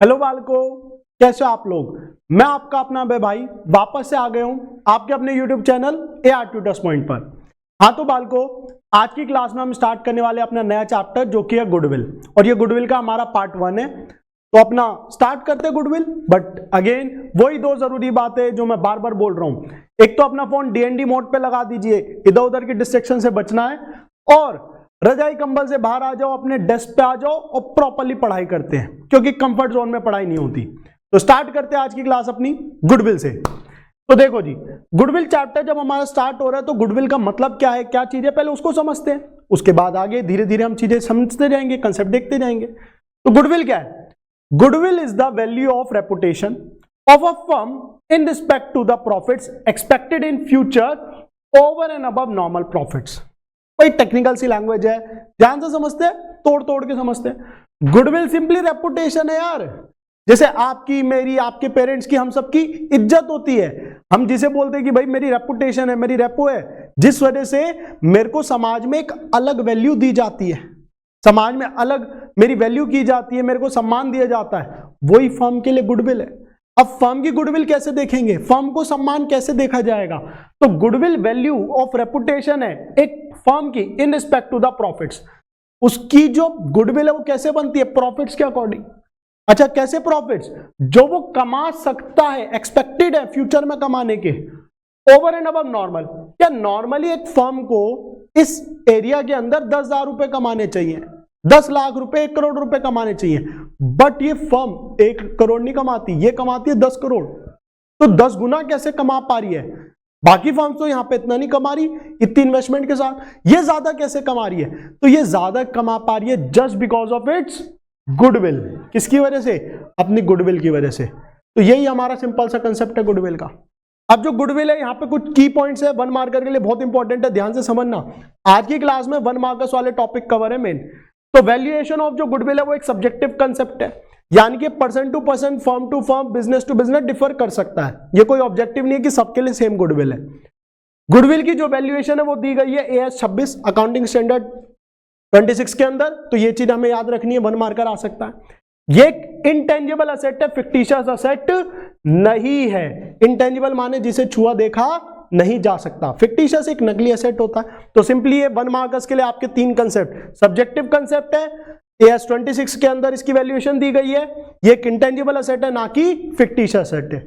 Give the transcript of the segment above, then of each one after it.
Hello बालको, कैसे हो आप लोग। मैं आपका अपना भाई वापस से आ गया हूं आपके अपने YouTube channel AR tutors point पर। हाँ तो बालको, आज की क्लास में हम स्टार्ट करने वाले अपना नया चैप्टर जो कि है गुडविल, और ये गुडविल का हमारा पार्ट 1 है। तो अपना स्टार्ट करते हैं गुडविल। बट अगेन वही दो जरूरी बातें जो मैं बार बार बोल रहा हूं, एक तो अपना फोन DND मोड पे लगा दीजिए, इधर उधर की डिस्ट्रैक्शन से बचना है, और रजाई कंबल से बाहर आ जाओ, अपने डेस्क पे आ जाओ और प्रॉपर्ली पढ़ाई करते हैं, क्योंकि कंफर्ट जोन में पढ़ाई नहीं होती। तो स्टार्ट करते हैं आज की क्लास अपनी गुडविल से। तो देखो जी, गुडविल चैप्टर जब हमारा स्टार्ट हो रहा है तो गुडविल का मतलब क्या है, क्या चीज है, पहले उसको समझते हैं, उसके बाद आगे धीरे धीरे हम चीजें समझते जाएंगे, कंसेप्ट देखते जाएंगे। तो गुडविल क्या है? Goodwill is the value of reputation of a firm in respect to the profits expected in future over and above normal profits. कोई टेक्निकल सी लैंग्वेज है, ध्यान से समझते हैं, तोड़ तोड़ के समझते हैं। गुडविल सिंपली रेपुटेशन है यार। जैसे आपकी, मेरी, आपके पेरेंट्स की, हम सबकी इज्जत होती है। हम जिसे बोलते हैं कि भाई मेरी रेपुटेशन है, मेरी रेपो है, जिस वजह से मेरे को समाज में एक अलग वैल्यू दी जाती है, समाज में अलग मेरी वैल्यू की जाती है, मेरे को सम्मान दिया जाता है, वही फर्म के लिए गुडविल है। अब फर्म की गुडविल कैसे देखेंगे, फर्म को सम्मान कैसे देखा जाएगा? तो गुडविल वैल्यू ऑफ रेपुटेशन है एक फर्म की in respect to the profits. उसकी जो गुडविल है वो कैसे बनती है? प्रॉफिट्स के अकॉर्डिंग। अच्छा, कैसे प्रॉफिट्स? जो वो कमा सकता है, एक्सपेक्टेड है फ्यूचर में कमाने के, ओवर एंड अबव नॉर्मल। क्या नॉर्मली एक फर्म को इस एरिया के अंदर 10,000 रुपए कमाने चाहिए, 10 लाख रुपए, 1 करोड़ रुपए कमाने चाहिए, बट ये फर्म 1 करोड़ नहीं कमाती, ये कमाती है 10 करोड़। तो 10 गुना कैसे कमा पा रही है? बाकी फर्म तो यहां पे इतना नहीं कमा रही, इतनी इन्वेस्टमेंट के साथ, ये ज्यादा कैसे कमा रही है? तो ये ज्यादा कमा पा रही है just because of its goodwill. किसकी वजह से? अपनी गुडविल की वजह से। तो यही हमारा सिंपल सा कंसेप्ट है गुडविल का। अब जो गुडविल है, यहाँ पे कुछ की पॉइंट्स है 1 मार्कर के लिए, बहुत इंपॉर्टेंट है, ध्यान से समझना। आज की क्लास में 1 मार्कर्स वाले टॉपिक कवर है मेन। तो वैल्यूएशन ऑफ जो गुडविल है वो एक सब्जेक्टिव कंसेप्ट है, यानी कि person to person, firm to firm, business to business differ कर सकता है। ये कोई ऑब्जेक्टिव नहीं है कि सबके लिए सेम गुडविल है। गुडविल की जो वैल्यूएशन है वो दी गई है AS 26 अकाउंटिंग स्टैंडर्ड 26 के अंदर। तो ये चीज हमें याद रखनी है, 1 मार्कर आ सकता है। ये इंटेंजिबल असेट है, फिक्टिशियस असेट नहीं है। इंटेंजिबल माने जिसे छुआ देखा नहीं जा सकता, फिक्टिशियस एक नकली एसेट होता है। तो सिंपली ये 1 मार्कर्स के लिए आपके 3 कंसेप्ट, सब्जेक्टिव कंसेप्ट है, AS 26 के अंदर इसकी वैल्यूएशन दी गई है, ये एक इंटेंजिबल एसेट है ना कि फिक्टिशियस एसेट है।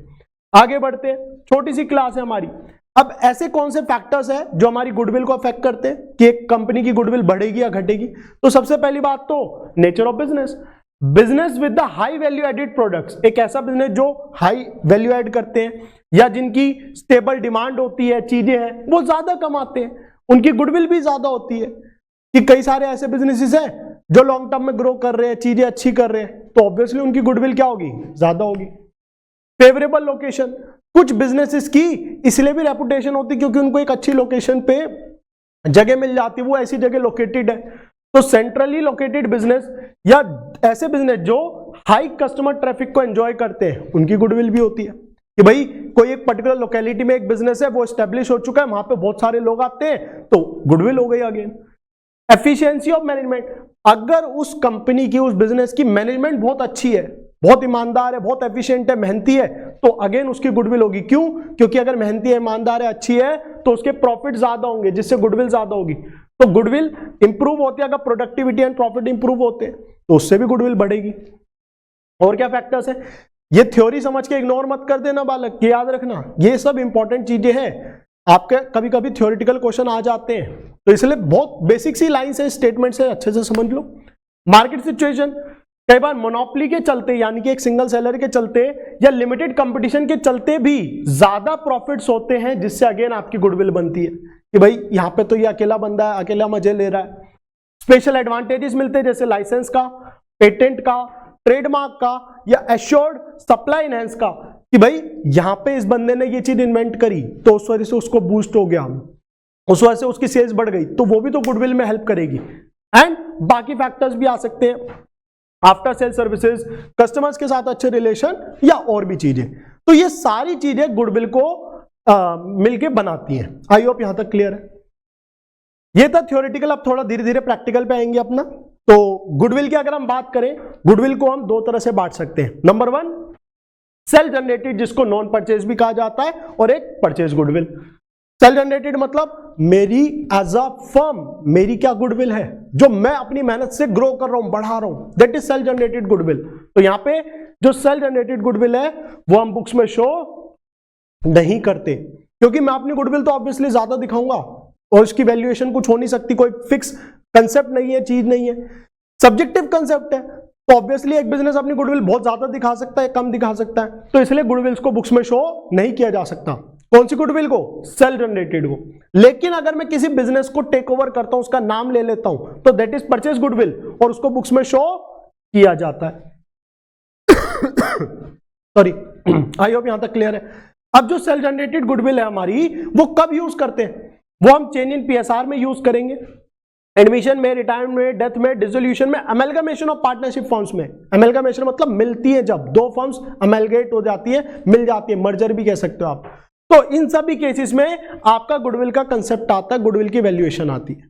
आगे बढ़ते हैं, छोटी सी क्लास है हमारी। अब ऐसे कौन से फैक्टर्स हैं जो हमारी गुडविल को अफेक्ट करते हैं कि एक कंपनी की गुडविल बढ़ेगी या घटेगी? तो सबसे पहली बात तो nature of business. Business with the high value added products, एक ऐसा बिजनेस जो हाई वैल्यू एड करते हैं या जिनकी स्टेबल डिमांड होती है, चीजें हैं, वो ज्यादा कमाते हैं, उनकी गुडविल भी ज्यादा होती है। कि कई सारे ऐसे बिजनेसेस हैं जो लॉन्ग टर्म में ग्रो कर रहे हैं, चीजें अच्छी कर रहे हैं, तो ऑब्वियसली उनकी गुडविल क्या होगी? ज्यादा होगी। फेवरेबल लोकेशन, कुछ बिजनेसेस की इसलिए भी रेपुटेशन होती है क्योंकि उनको एक अच्छी लोकेशन पे जगह मिल जाती है, वो ऐसी जगह लोकेटेड है। तो सेंट्रली लोकेटेड बिजनेस या ऐसे बिजनेस जो हाई कस्टमर ट्रैफिक को एंजॉय करते हैं, उनकी गुडविल भी होती है कि भाई कोई एक पर्टिकुलर लोकेलिटी में एक बिजनेस है, वो एस्टेब्लिश हो चुका है, वहां पे बहुत सारे लोग आते हैं, तो गुडविल हो गई अगेन। एफिशिएंसी ऑफ मैनेजमेंट, अगर उस कंपनी की, उस बिजनेस की मैनेजमेंट बहुत अच्छी है, बहुत ईमानदार है, बहुत एफिशिएंट है, मेहनती है, तो अगेन उसकी गुडविल होगी। क्यों? क्योंकि अगर मेहनती है, ईमानदार है, अच्छी है, तो उसके प्रॉफिट ज्यादा होंगे, जिससे गुडविल ज्यादा होगी। तो गुडविल इंप्रूव होती है अगर प्रोडक्टिविटी एंड प्रॉफिट इंप्रूव होते हैं, तो उससे भी गुडविल बढ़ेगी। और क्या फैक्टर्स है? ये थ्योरी समझ के इग्नोर मत कर देना बालक, ये याद रखना, ये सब इंपॉर्टेंट चीजें हैं। आपके कभी कभी थ्योरेटिकल क्वेश्चन आ जाते हैं, तो इसलिए बहुत बेसिक सी लाइन से, स्टेटमेंट से अच्छे से समझ लो। मार्केट सिचुएशन, कई बार मोनोपोली के चलते, यानी कि एक सिंगल सेलर के चलते या लिमिटेड कंपटीशन के चलते भी ज्यादा प्रॉफिट्स होते हैं, जिससे अगेन आपकी गुडविल बनती है कि भाई यहां पे तो ये अकेला बंदा है, अकेला मजे ले रहा है। स्पेशल एडवांटेजेस मिलते हैं, जैसे लाइसेंस का, पेटेंट का, ट्रेडमार्क का, या एश्योर्ड सप्लाई इनहेंस का, कि भाई यहां पे इस बंदे ने ये चीज इन्वेंट करी तो उस वजह से उसको बूस्ट हो गया, उस वजह से उसकी सेल्स बढ़ गई, तो वो भी तो गुडविल में हेल्प करेगी। एंड बाकी फैक्टर्स भी आ सकते हैं, आफ्टर सेल सर्विसेज, कस्टमर्स के साथ अच्छे रिलेशन, या और भी चीजें। तो ये सारी चीजें गुडविल को मिलके बनाती हैं। आई होप यहां तक क्लियर है। ये था थ्योरेटिकल। अब थोड़ा धीरे धीरे प्रैक्टिकल पे आएंगे अपना। तो गुडविल की अगर हम बात करें, गुडविल को हम दो तरह से बांट सकते हैं। नंबर 1 सेल्फ जनरेटेड, जिसको नॉन परचेज भी कहा जाता है, और एक परचेज गुडविल। सेल्फ जनरेटेड मतलब मेरी एज अ फर्म मेरी क्या गुडविल है, जो मैं अपनी मेहनत से ग्रो कर रहा हूं, बढ़ा रहा हूं, that is self generated goodwill. तो यहां पे जो सेल्फ जनरेटेड गुडविल है वो हम बुक्स में शो नहीं करते, क्योंकि मैं अपनी गुडविल तो ऑब्वियसली ज्यादा दिखाऊंगा और उसकी वैल्यूएशन कुछ हो नहीं सकती, कोई फिक्स कंसेप्ट नहीं है, चीज नहीं है, सब्जेक्टिव कंसेप्ट है। तो ऑब्वियसली एक बिजनेस अपनी गुडविल बहुत ज्यादा दिखा सकता है, कम दिखा सकता है, तो इसलिए गुडविल्स को बुक्स में शो नहीं किया जा सकता। कौन सी गुडविल को? सेल्फ जनरेटेड को। लेकिन अगर मैं किसी बिजनेस को टेक ओवर करता हूं, उसका नाम ले लेता हूं, तो दैट इज परचेज गुडविल और उसको बुक्स में शो किया जाता है। सॉरी, आई होप यहां तक क्लियर है। अब जो सेल्फ जनरेटेड गुडविल है हमारी, वो कब यूज करते हैं? वो हम चेंज इन पीएसआर में यूज करेंगे, एडमिशन में, रिटायरमेंट में, डेथ में, डिसोल्यूशन में, अमेलगमेशन ऑफ पार्टनरशिप फर्म्स में। अमेलगमेशन मतलब मिलती है, जब दो फर्म्स अमेलगेट हो जाती है, मिल जाती है, मर्जर भी कह सकते हो आप। तो इन सभी केसेस में आपका गुडविल का कंसेप्ट आता है, गुडविल की वैल्यूएशन आती है।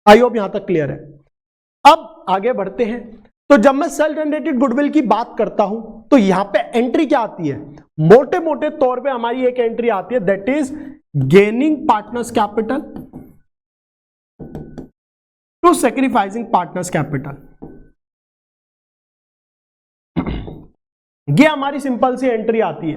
आई होप यहां तक क्लियर है। अब आगे बढ़ते हैं। तो जब मैं सेल्फ जनरेटेड गुडविल की बात करता हूं, तो यहां पे एंट्री क्या आती है? मोटे मोटे तौर पे हमारी एक एंट्री आती है, that is gaining partners capital to sacrificing partners capital. ये हमारी सिंपल सी एंट्री आती है।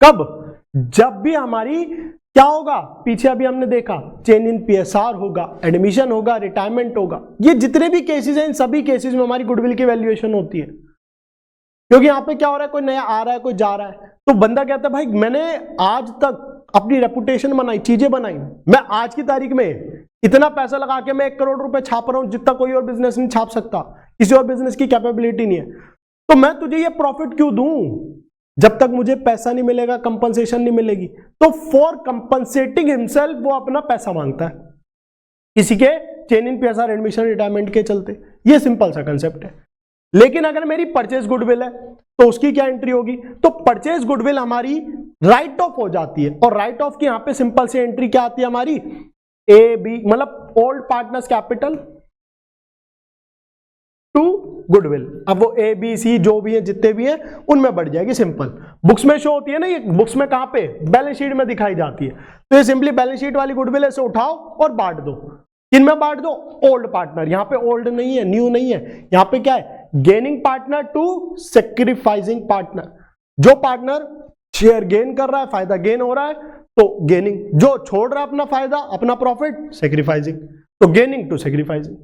कब? जब भी हमारी क्या होगा, पीछे अभी हमने देखा, चेंज इन पीएसआर होगा, एडमिशन होगा, रिटायरमेंट होगा, ये जितने भी केसेस हैं, इन सभी केसेस में हमारी गुडविल की वैल्यूएशन होती है। क्योंकि यहां पे क्या हो रहा है, कोई नया आ रहा है, कोई जा रहा है, तो बंदा कहता है भाई मैंने आज तक अपनी रेपुटेशन बनाई, चीजें बनाई, मैं आज की तारीख में इतना पैसा लगा के मैं 1 करोड़ रुपए छाप रहा हूं, जितना कोई और बिजनेस नहीं छाप सकता, किसी और बिजनेस की कैपेबिलिटी नहीं है, तो मैं तुझे ये प्रॉफिट क्यों दूं जब तक मुझे पैसा नहीं मिलेगा, कंपनसेशन नहीं मिलेगी। तो फॉर कंपनसेटिंग हिमसेल्फ वो अपना पैसा मांगता है, किसी के change in PSR, admission, retirement के चलते। ये सिंपल सा कंसेप्ट है। लेकिन अगर मेरी परचेज गुडविल है तो उसकी क्या एंट्री होगी? तो परचेज गुडविल हमारी राइट ऑफ हो जाती है, और राइट ऑफ की यहां पे सिंपल सी एंट्री क्या आती है हमारी? ए बी, मतलब old partners capital to goodwill. अब वो ए बी सी जो भी है, जितने भी है, उनमें बढ़ जाएगी। सिंपल बुक्स में शो होती है ना, ये बुक्स में कहां पे? बैलेंस शीट में दिखाई जाती है। तो ये सिंपली बैलेंस शीट वाली गुडविल ऐसे उठाओ और बांट दो। किनमें बांट दो? Old partner. यहां पे ओल्ड नहीं है, न्यू नहीं है, यहां पे क्या है? Gaining partner to sacrificing partner. जो पार्टनर शेयर गेन कर रहा है, फायदा गेन हो रहा है, तो गेनिंग। जो छोड़ रहा है अपना फायदा, अपना प्रॉफिट, सैक्रिफाइसिंग। तो गेनिंग टू सैक्रिफाइसिंग।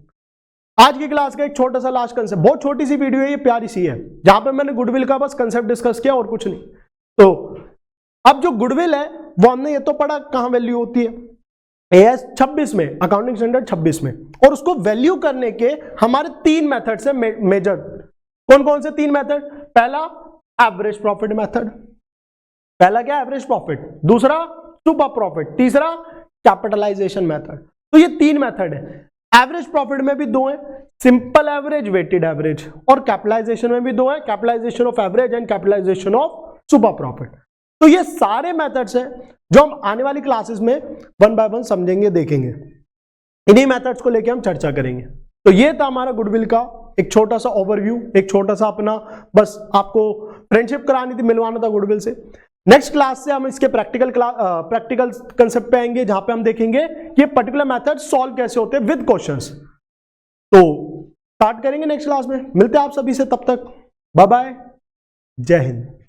आज की क्लास का एक छोटा सा लास्ट कंसेप्ट, बहुत छोटी सी वीडियो है, ये प्यारी सी है, जहां पे मैंने गुडविल का बस कंसेप्ट डिस्कस किया और कुछ नहीं। तो अब जो गुडविल है वो हमने ये तो पढ़ा कहां वैल्यू होती है, AS 26 में, अकाउंटिंग स्टैंडर्ड 26 में, और उसको वैल्यू करने के हमारे 3 मेथड से मेजर। कौन कौन से 3 मेथड? पहला एवरेज प्रॉफिट मेथड, पहला क्या? Average profit. दूसरा सुपर प्रॉफिट। तीसरा कैपिटलाइजेशन मेथड। तो ये 3 मेथड है। एवरेज प्रॉफिट में भी 2 है, सिंपल एवरेज, वेटेड एवरेज, और कैपिटलाइजेशन में भी 2 है, capitalisation of average and capitalisation of super profit. तो ये सारे मेथड्स हैं जो हम आने वाली क्लासेस में 1 बाय 1 समझेंगे, देखेंगे। इन्हीं मेथड्स को लेके हम चर्चा करेंगे। तो ये था हमारा गुडविल का एक छोटा सा ओवरव्यू, एक छोटा सा अपना, बस आपको फ्रेंडशिप करानी थी, मिलवाना था गुडविल से। नेक्स्ट क्लास से हम इसके प्रैक्टिकल कंसेप्ट पे आएंगे, जहां पे हम देखेंगे कि ये पर्टिकुलर मेथड सॉल्व कैसे होते हैं विद क्वेश्चंस। तो स्टार्ट करेंगे नेक्स्ट क्लास में। मिलते हैं आप सभी से, तब तक बाय बाय, जय हिंद।